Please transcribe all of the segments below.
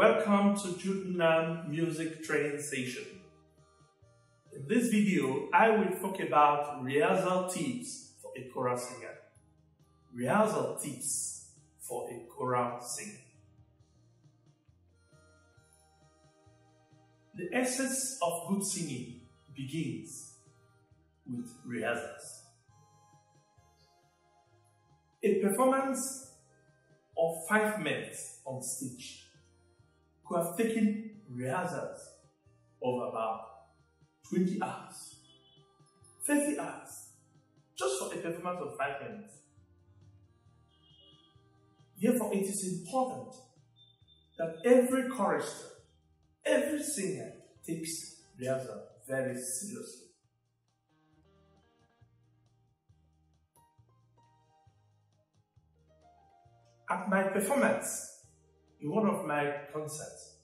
Welcome to Jude Nnam Music Training Session. In this video, I will talk about rehearsal tips for a choral singer. Rehearsal tips for a choral singer. The essence of good singing begins with rehearsals. A performance of 5 minutes on stage could have taken rehearsals of about 20 hours, 30 hours, just for a performance of 5 minutes. Therefore, it is important that every chorister, every singer takes rehearsal very seriously. At my performance, in one of my concerts,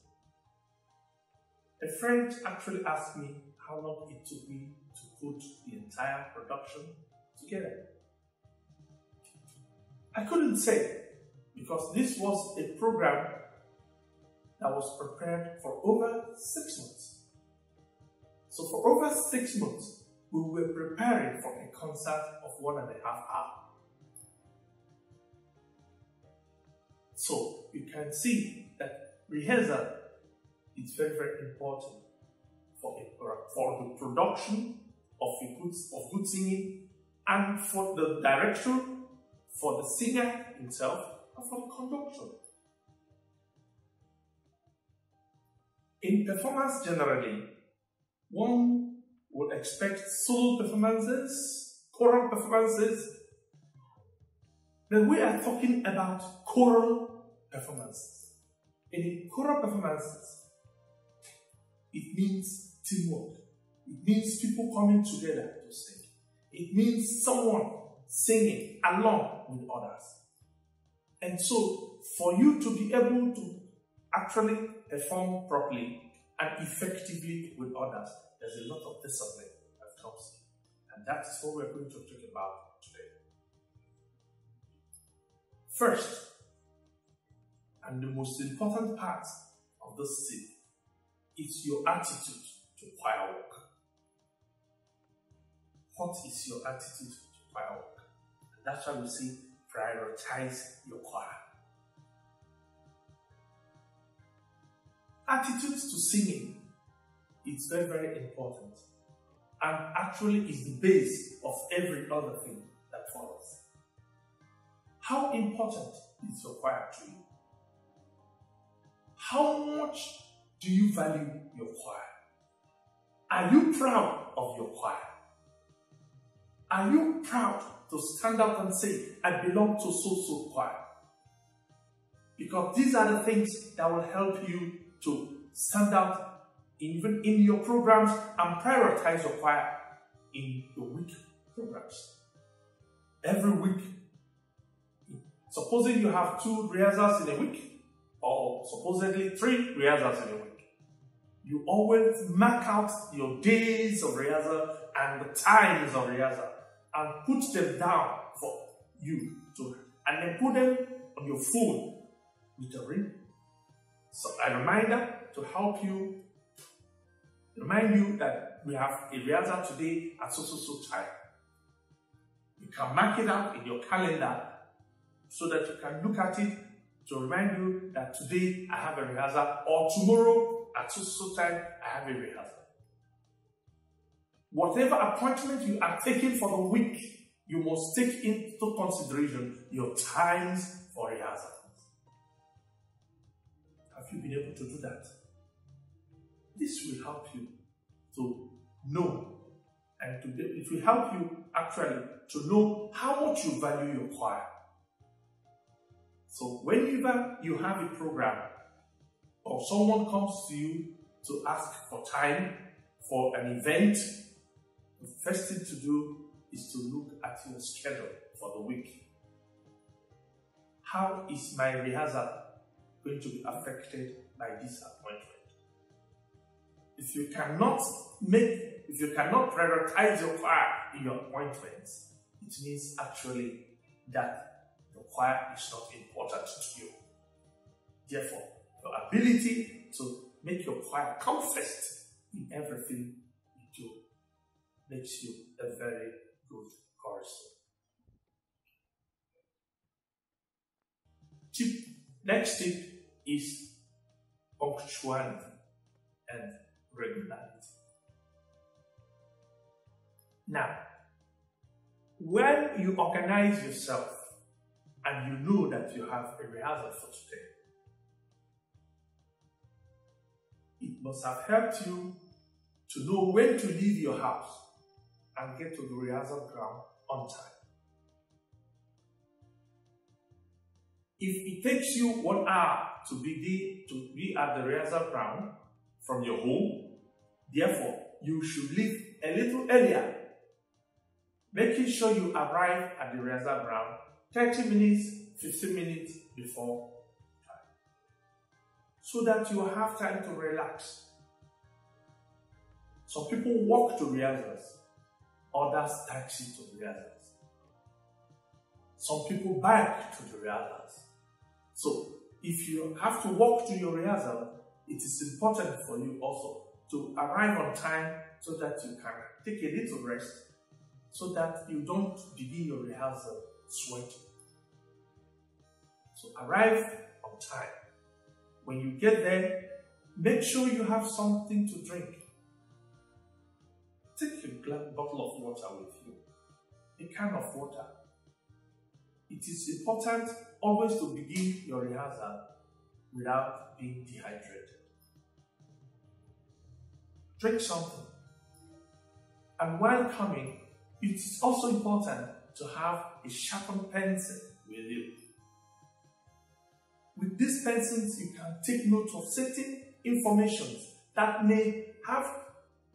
a friend actually asked me how long it took me to put the entire production together. I couldn't say, because this was a program that was prepared for over 6 months. So for over 6 months, we were preparing for a concert of 1.5 hours. So you can see that rehearsal is very, very important for the production of good singing, and for the director, for the singer himself, and for the conductor. In performance generally, one would expect solo performances, choral performances, but we are talking about choral performances. And in choral performances, it means teamwork. It means people coming together to sing. It means someone singing along with others. And so, for you to be able to actually perform properly and effectively with others, there's a lot of discipline that comes in. And that's what we're going to talk about today. First, and the most important part of this tip, is your attitude to choir work. What is your attitude to choir work? And that's why we say prioritize your choir. Attitudes to singing is very, very important, and actually is the base of every other thing that follows. How important is your choir to you? How much do you value your choir? Are you proud of your choir? Are you proud to stand up and say, I belong to so-so choir? Because these are the things that will help you to stand out even in your programs and prioritize your choir in your week programs. Every week, supposing you have 2 rehearsals in a week, or supposedly 3 rehearsals in a week, you always mark out your days of rehearsal and the times of rehearsal and put them down for you to, and then put them on your phone with a ring. So a reminder to help you, remind you that we have a rehearsal today at so time. You can mark it out in your calendar so that you can look at it to remind you that today I have a rehearsal, or tomorrow at so time I have a rehearsal. Whatever appointment you are taking for the week, you must take into consideration your times for rehearsals. Have you been able to do that? This will help you to know, and it will help you actually to know how much you value your choir. So whenever you have a program or someone comes to you to ask for time for an event, the first thing to do is to look at your schedule for the week. How is my rehearsal going to be affected by this appointment? If you cannot prioritize your choir in your appointments, it means actually that the choir is not important to you. Therefore, your ability to make your choir come first in everything you do makes you a very good chorister. Next tip is punctuality and regularity. Now, when you organize yourself and you know that you have a rehearsal for today, it must have helped you to know when to leave your house and get to the rehearsal ground on time. If it takes you 1 hour to be at the rehearsal ground from your home, therefore you should leave a little earlier, making sure you arrive at the rehearsal ground 30 minutes, 15 minutes before time, so that you have time to relax. Some people walk to rehearsals, others taxi to rehearsals. Some people bike to the rehearsals. So, if you have to walk to your rehearsal, it is important for you also to arrive on time so that you can take a little rest, so that you don't begin your rehearsal sweating. So, arrive on time. When you get there, make sure you have something to drink. Take a bottle of water with you, a can of water. It is important always to begin your rehearsal without being dehydrated. Drink something. And while coming, it is also important to have a sharpened pencil with you. With these pencils, you can take note of certain information that may have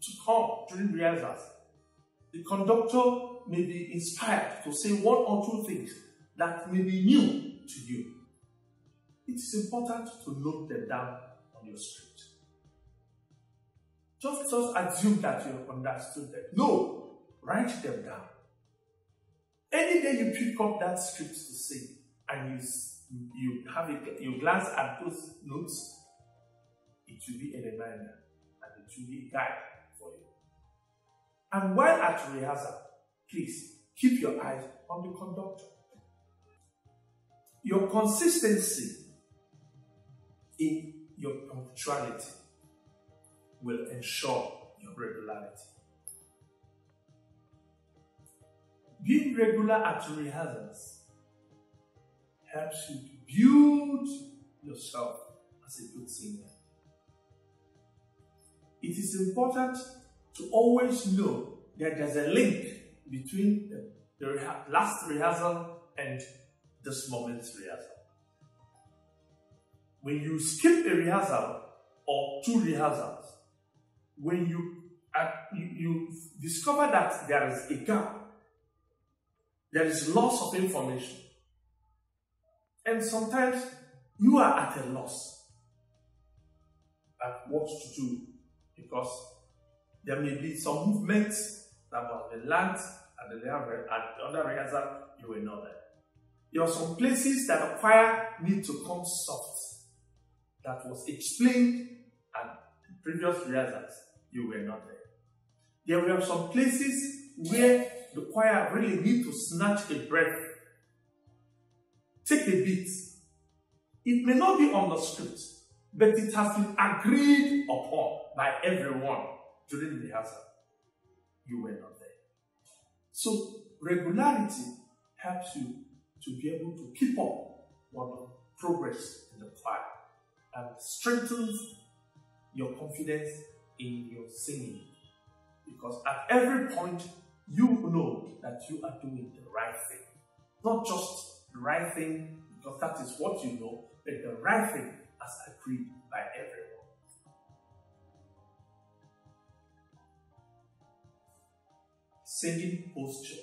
to come during rehearsals. The conductor may be inspired to say 1 or 2 things that may be new to you. It is important to note them down on your script. Just assume that you have understood them. No, write them down. Any day you pick up that script to sing and you glance at those notes, it will be a reminder and it will be a guide for you. And while at rehearsal, please keep your eyes on the conductor. Your consistency in your punctuality will ensure your regularity. Being regular at rehearsals helps you to build yourself as a good singer. It is important to always know that there's a link between the last rehearsal and this moment's rehearsal. When you skip a rehearsal or 2 rehearsals, when you discover that there is a gap, there is loss of information, and sometimes you are at a loss at what to do, because there may be some movements that must be learned at the other rehearsal you were not there. There are some places that the choir need to come soft, that was explained at previous rehearsals, you were not there. There were some places where the choir really need to snatch a breath, take a beat. It may not be on the script, but it has been agreed upon by everyone during the rehearsal. You were not there. So regularity helps you to be able to keep up on the progress in the choir and strengthens your confidence in your singing. Because at every point, you know that you are doing the right thing. Not just the right thing because that is what you know, but the right thing as agreed by everyone. Singing posture.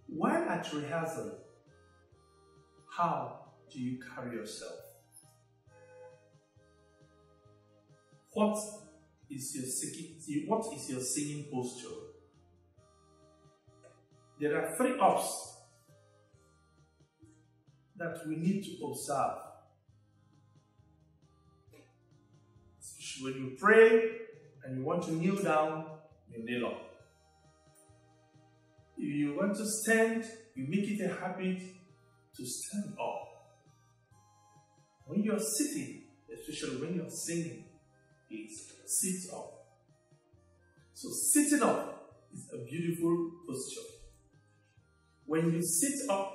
While at rehearsal, how do you carry yourself? What is your singing posture? There are 3 ups. that we need to observe. Especially when you pray and you want to kneel down, you kneel up. If you want to stand, you make it a habit to stand up. When you're sitting, especially when you're singing, is sit up. So sitting up is a beautiful posture. When you sit up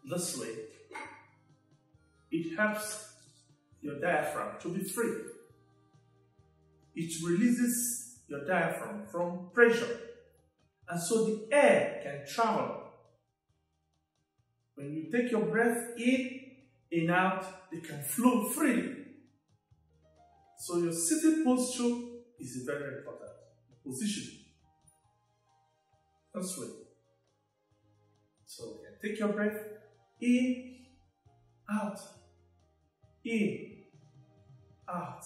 this way, it helps your diaphragm to be free. It releases your diaphragm from pressure, and so the air can travel. When you take your breath in, out, it can flow freely. So your sitting posture is very important. Position. This way. So you can take your breath in, out, out.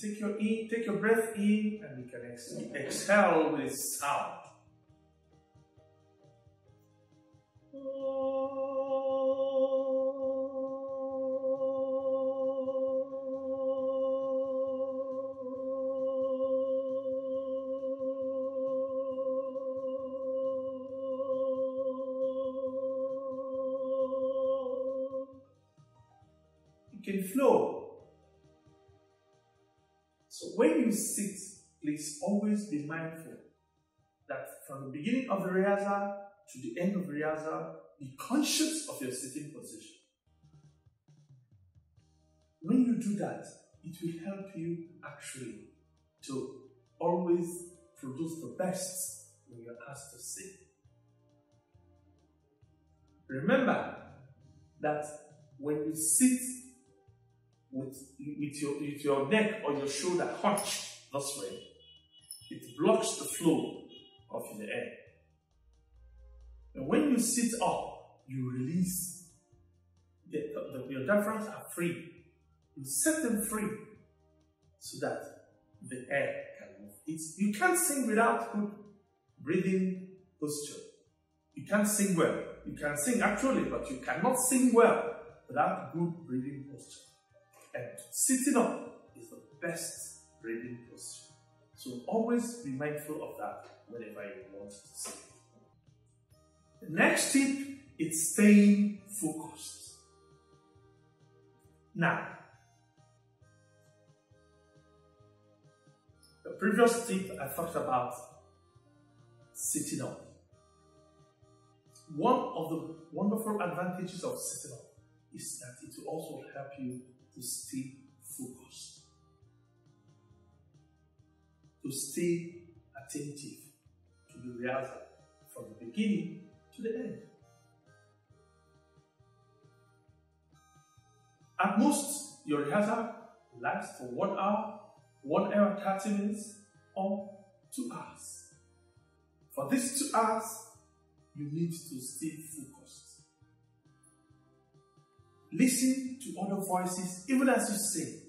Take your breath in, and you can exhale with sound. You can flow. So when you sit, please always be mindful that from the beginning of the rehearsal to the end of the rehearsal, be conscious of your sitting position. When you do that, it will help you actually to always produce the best when you're asked to sing. Remember that when you sit with your neck or your shoulder hunched this way, it blocks the flow of the air. And when you sit up, you release, your diaphragms are free. You set them free so that the air can move. You can't sing without good breathing posture. You can't sing well. You can sing actually, but you cannot sing well without good breathing posture. And sitting up is the best breathing posture. So always be mindful of that whenever you want to sing. The next tip is staying focused. Now, the previous tip I talked about sitting up. One of the wonderful advantages of sitting up is that it will also help you to stay focused, to stay attentive to the rehearsal from the beginning to the end. At most, your rehearsal lasts for 1 hour, 1 hour 30 minutes, or 2 hours. For these 2 hours, you need to stay focused. Listen to other voices even as you sing.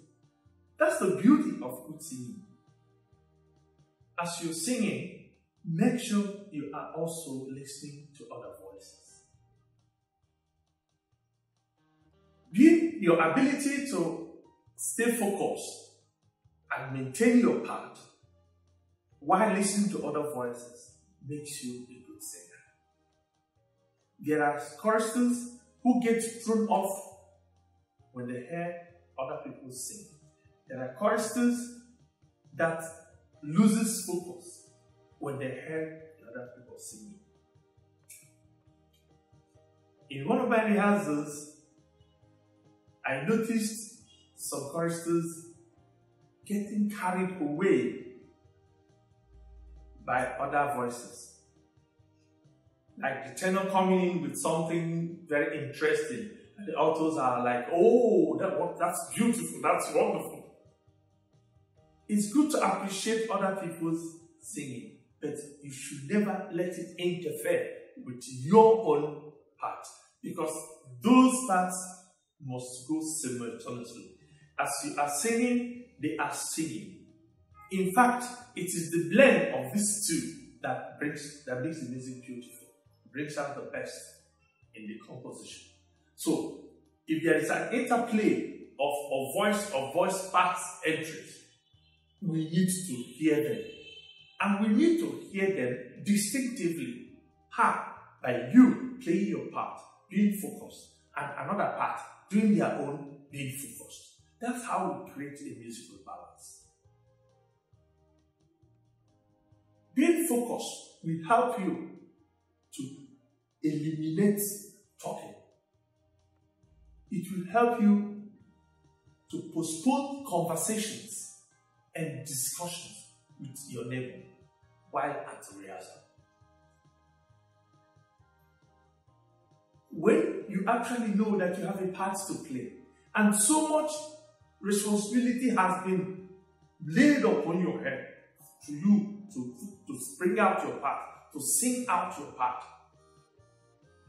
That's the beauty of good singing. As you're singing, make sure you are also listening to other voices. Your ability to stay focused and maintain your part while listening to other voices makes you a good singer. There are choristers who get thrown off when they hear other people sing. There are choristers that loses focus when they hear the other people singing. In one of my rehearsals, I noticed some choristers getting carried away by other voices. Like the tenor coming in with something very interesting, and the altos are like, oh, that's beautiful, that's wonderful. It's good to appreciate other people's singing, but you should never let it interfere with your own part, because those parts must go simultaneously. As you are singing, they are singing. In fact, it is the blend of these two that makes the music beautiful, brings out the best in the composition. So, if there is an interplay of voice parts entries, we need to hear them. And we need to hear them distinctively. How? By you playing your part, being focused, and another part doing their own, being focused. That's how we create a musical balance. Being focused will help you to eliminate talking. It will help you to postpone conversations and discussions with your neighbor while at rehearsal. When you actually know that you have a part to play, and so much responsibility has been laid upon your head to you to spring out your part, to sing out your part,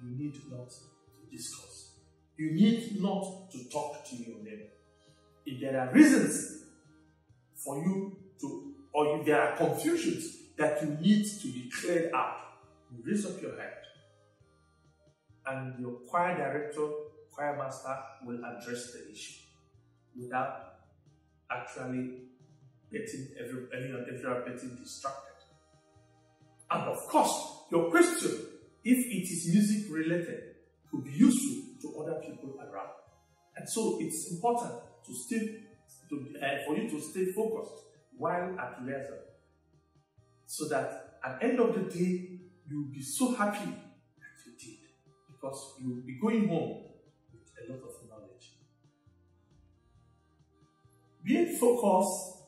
you need not to discuss. You need not to talk to your neighbor. If there are reasons for you to, or if there are confusions that you need to be cleared out, you raise up your hand, and your choir director, choir master will address the issue without actually getting everyone getting distracted. And of course, your question, if it is music related, could be useful to other people around. And so it's important for you to stay focused while at rehearsal, so that at the end of the day, you'll be so happy that you did, because you'll be going home with a lot of knowledge. Being focused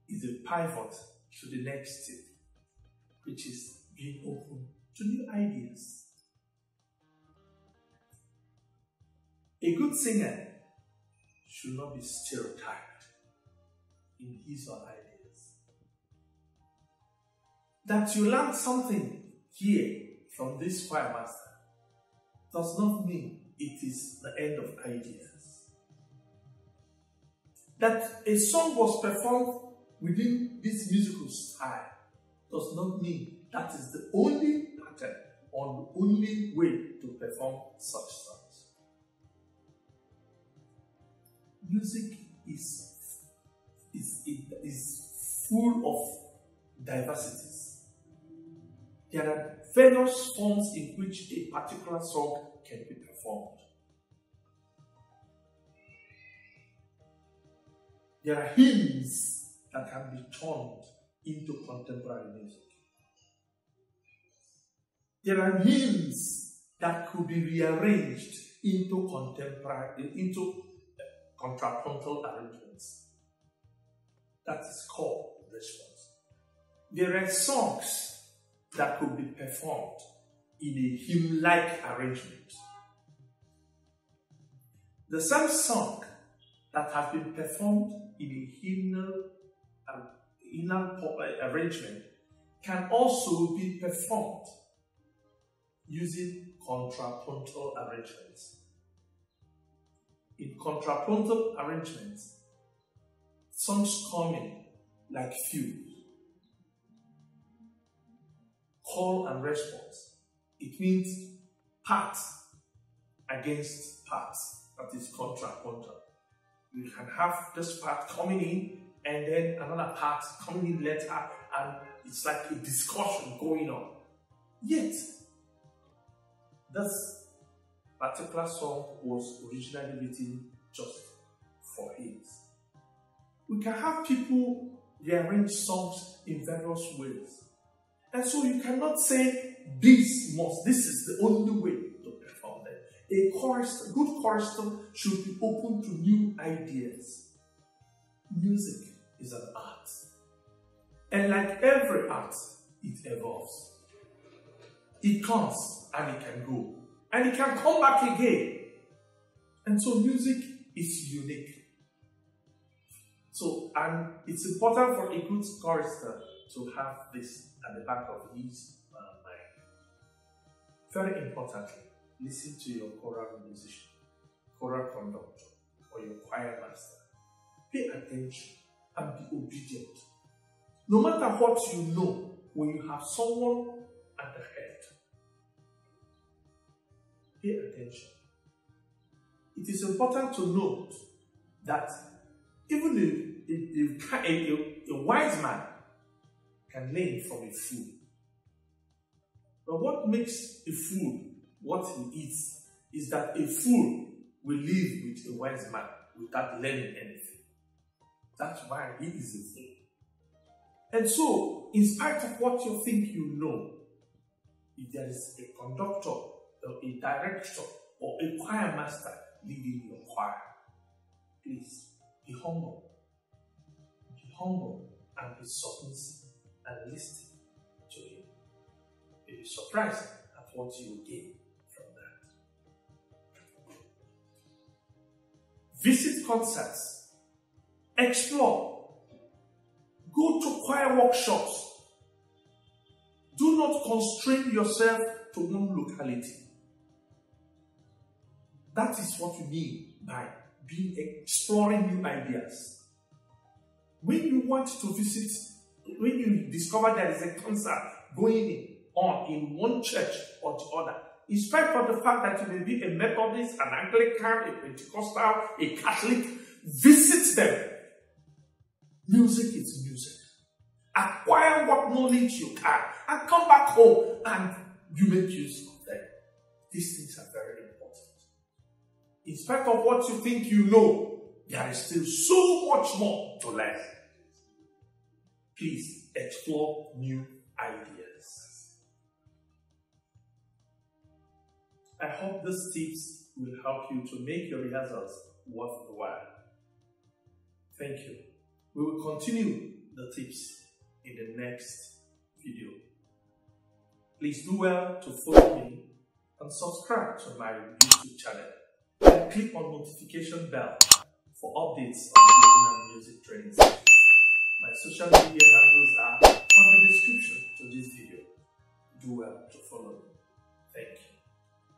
is a pivot to the next step, which is being open to new ideas. A good singer should not be stereotyped in his or her ideas. That you learn something here from this choir master does not mean it is the end of ideas. That a song was performed within this musical style does not mean that is the only pattern or the only way to perform such songs. Music is full of diversities. There are various forms in which a particular song can be performed. There are hymns that can be turned into contemporary music. There are hymns that could be rearranged into contrapuntal arrangements. That is called response. There are songs that could be performed in a hymn-like arrangement. The same song that has been performed in a hymnal arrangement can also be performed using contrapuntal arrangements. In contrapuntal arrangements, songs come in like fugue. Call and response. It means parts against parts. That is contrapuntal. You can have this part coming in and then another part coming in later, and it's like a discussion going on. Yet, this particular song was originally written just for hymns. We can have people rearrange songs in various ways. And so you cannot say this is the only way to perform them. A good chorister should be open to new ideas. Music is an art. And like every art, it evolves. It comes and it can go. And it can come back again. And so music is unique. So, and it's important for a good chorister to have this at the back of his mind. Very importantly, listen to your choral musician, choral conductor, or your choir master. Pay attention and be obedient. No matter what you know, when you have someone at the head, Pay attention. It is important to note that even a wise man can learn from a fool. But what makes a fool what he eats is that a fool will live with a wise man without learning anything. That's why he is a fool. And so, in spite of what you think you know, if there is a conductor or a director or a choir master leading your choir, please be humble. Be humble and be submissive and listen to him. You'll be surprised at what you will gain from that. Visit concerts. Explore. Go to choir workshops. Do not constrain yourself to one locality. That is what you mean by exploring new ideas. When you want to visit, when you discover there is a concert going on in one church or the other, in spite of the fact that you may be a Methodist, an Anglican, a Pentecostal, a Catholic, visit them. Music is music. Acquire what knowledge you can and come back home and you make use of them. These things are very important. In spite of what you think you know, there is still so much more to learn. Please explore new ideas. I hope these tips will help you to make your rehearsals worth the while. Thank you. We will continue the tips in the next video. Please do well to follow me and subscribe to my YouTube channel and click on notification bell for updates on Jude Nnam music training sessions. My social media handles are on the description to this video. Do well to follow me. Thank you.